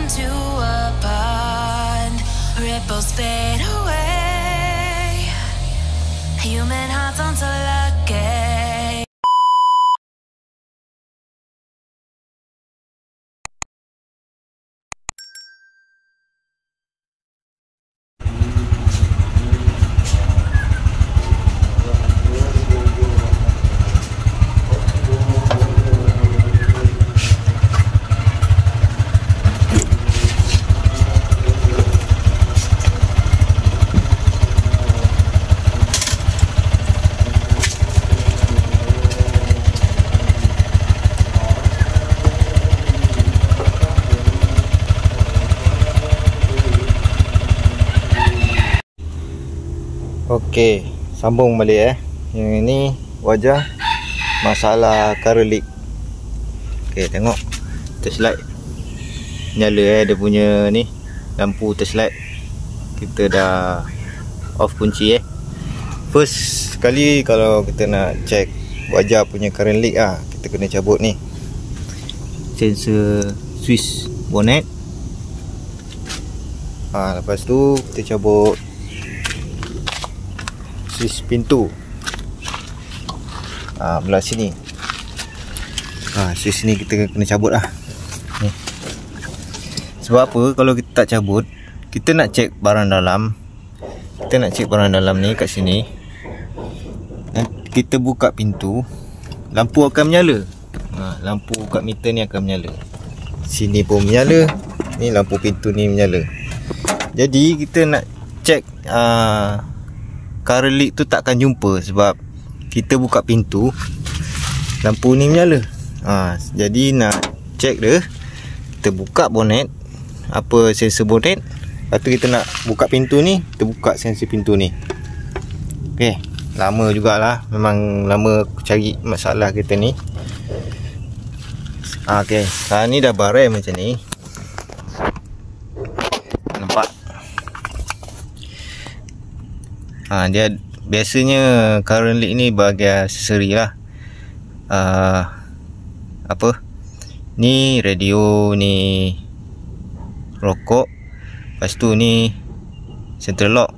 into a pond. Ripples fade away. Human hearts aren't so lucky. Okey, sambung balik Yang ini wajah masalah current leak. Okey, tengok touchlight nyala dia punya ni lampu touchlight. Kita dah off kunci First sekali kalau kita nak check wajah punya current leak kita kena cabut ni sensor switch bonnet. Lepas tu kita cabut switch pintu belah sini. Switch ni kita kena cabut ni. Sebab apa kalau kita tak cabut, kita nak cek barang dalam. Kita nak cek barang dalam ni kat sini. Kita buka pintu, lampu akan menyala. Lampu kat meter ni akan menyala. Sini pun menyala. Ni lampu pintu ni menyala. Jadi kita nak cek current leak tu takkan jumpa sebab kita buka pintu, lampu ni menyala. Jadi nak check dia, kita buka bonnet, apa sensor bonnet. Lepas tu kita nak buka pintu ni, kita buka sensor pintu ni. Okey, lama jugalah. Memang lama aku cari masalah kita ni. Okey, sekarang ni dah barai macam ni. Nampak? Dia biasanya current leak ni bagi aksesori lah. Apa? Ni radio, ni rokok. Lepas tu ni central lock.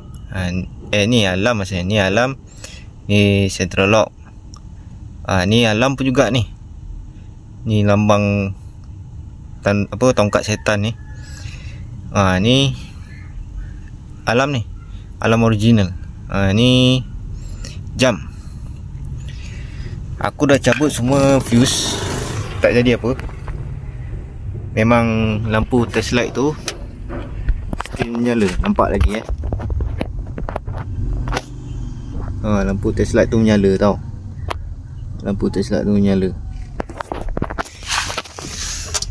Ni alarm maksudnya. Ni alarm. Ni central lock. Ni alarm pun juga ni. Ni lambang tongkat setan ni. Ni alarm ni. Alarm original. Ni jam. Aku dah cabut semua fuse, tak jadi apa. Memang lampu touchlight tu still menyala. Nampak lagi lampu touchlight tu menyala tau. Lampu touchlight tu menyala.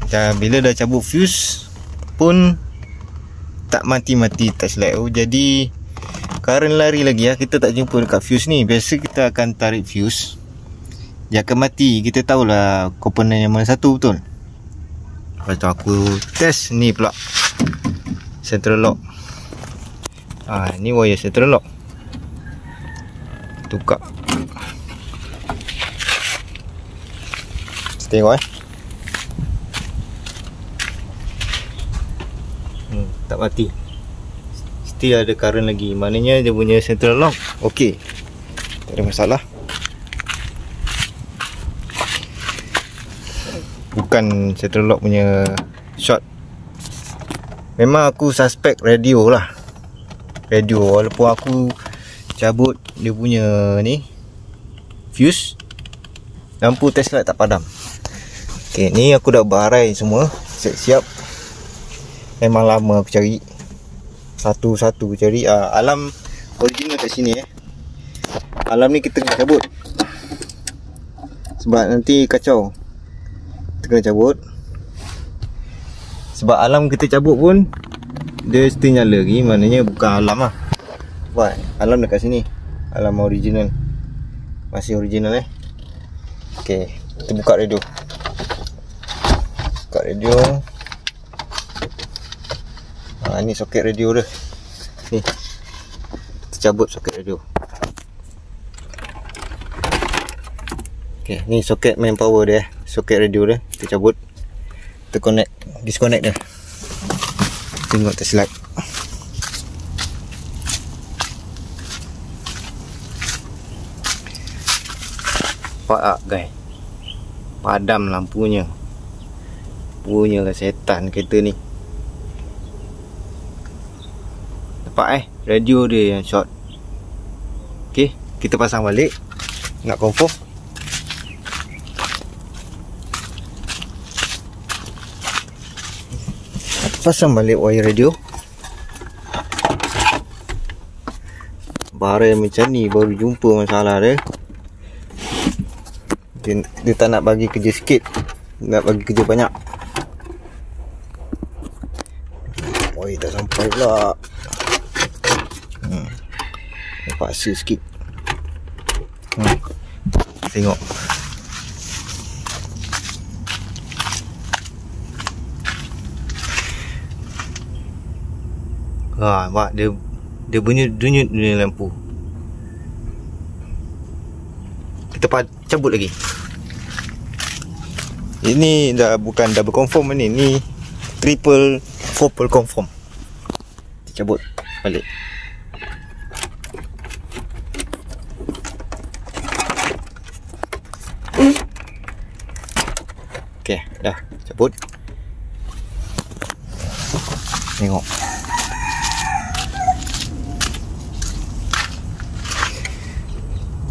Dan bila dah cabut fuse pun tak mati-mati touchlight tu. Jadi current lari lagi kita tak jumpa dekat fuse ni. Biasa kita akan tarik fuse, dia akan mati. Kita tahulah komponen yang mana satu betul. Lepas tu aku test ni pula, central lock. Ni wire central lock. Tukar. Kita tengok tak mati. Still ada current lagi. Maknanya dia punya central lock okey, tak ada masalah. Bukan central lock punya short. Memang aku suspect radio lah. Radio, walaupun aku cabut dia punya ni fuse, lampu touchlight tak padam. Okey, ni aku dah barai semua, siap-siap. Memang lama aku cari satu-satu cari. Alarm original kat sini Alarm ni kita kena cabut sebab nanti kacau. Kita kena cabut sebab alarm kita cabut pun dia still nyala lagi. Maknanya bukan alarm lah. Buat alarm dekat sini. Alarm original, masih original Okey, kita buka radio. Buka radio. Ni soket radio dia. Ni kita cabut soket radio. Okey, ni soket main power dia. Soket radio dia kita cabut. Kita connect, disconnect dia. Tengok test light. Nampak tak guys? Padam lampunya. Punyalah setan kereta ni. Nampak radio dia yang short. Okey, kita pasang balik. Nak confirm. Pasang balik wire radio. Barang macam ni baru jumpa masalah dia. Dia tak nak bagi kerja sikit, nak bagi kerja banyak. Oi, tak sampai pula. Paksa sikit. Tengok. Nampak dia bunyi dunyut lampu. Kita cabut lagi. Ini dah bukan double confirm ni, ni triple confirm. Kita cabut balik. Okey, dah cabut. Tengok.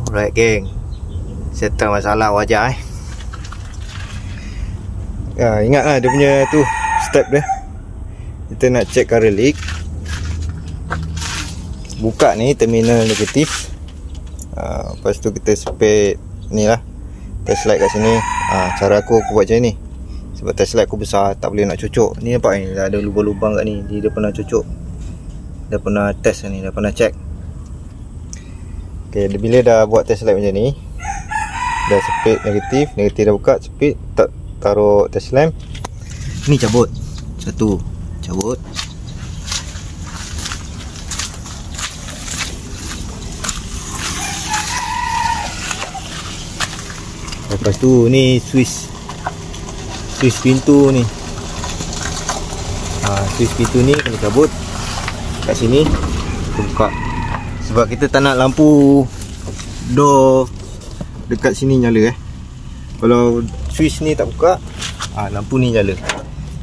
Alright geng, settle masalah wajah ingatlah dia punya tu step dia. Kita nak check current leak. Buka ni terminal negatif. Lepas tu kita spare ni lah, test light kat sini. Cara aku buat macam ni. Sebab test light aku besar, tak boleh nak cucuk. Ni nampak ni, dah ada lubang-lubang kat ni. Dia pernah cucuk, dia pernah test ni, dia pernah check. Okay, bila dah buat test light macam ni, dah speed negatif dah buka, speed tak taruh test lamp. Ni cabut. Satu cabut. Lepas tu ni switch pintu ni. Switch pintu ni kena cabut. Kat sini kita buka. Sebab kita tak nak lampu door dekat sini nyala Kalau switch ni tak buka, lampu ni nyala.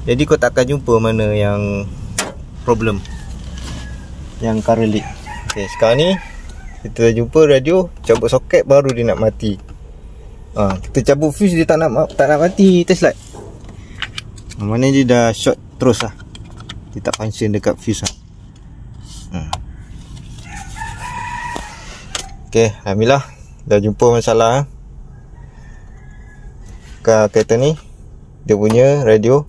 Jadi kau tak akan jumpa mana yang problem, yang current leak. Okay, sekarang ni kita dah jumpa radio, cabut soket baru dia nak mati. Kita cabut fuse dia tak nak mati test light. Mana dia dah short terus lah. Dia tak function dekat fuse lah. Okay, alhamdulillah dah jumpa masalah kereta ni. Dia punya radio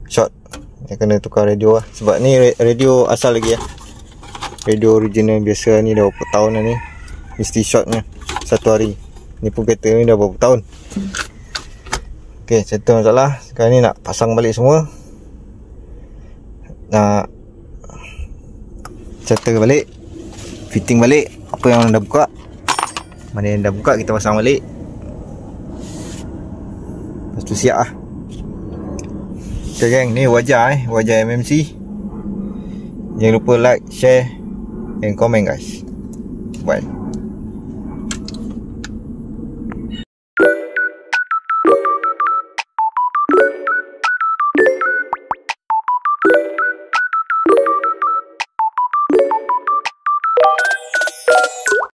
short. Dia kena tukar radio lah. Sebab ni radio asal lagi radio original biasa ni dah berapa tahun dah ni. Mesti shortnya satu hari. Ni pun kereta ni dah berapa tahun. Okay, settle masalah. Sekarang ni nak pasang balik semua. Nak settle balik, fitting balik apa yang dah buka. Mana yang dah buka kita pasang balik. Lepas tu siap lah. Okay geng, ni wajah wajah MMC. Jangan lupa like, share and comment guys. Bye.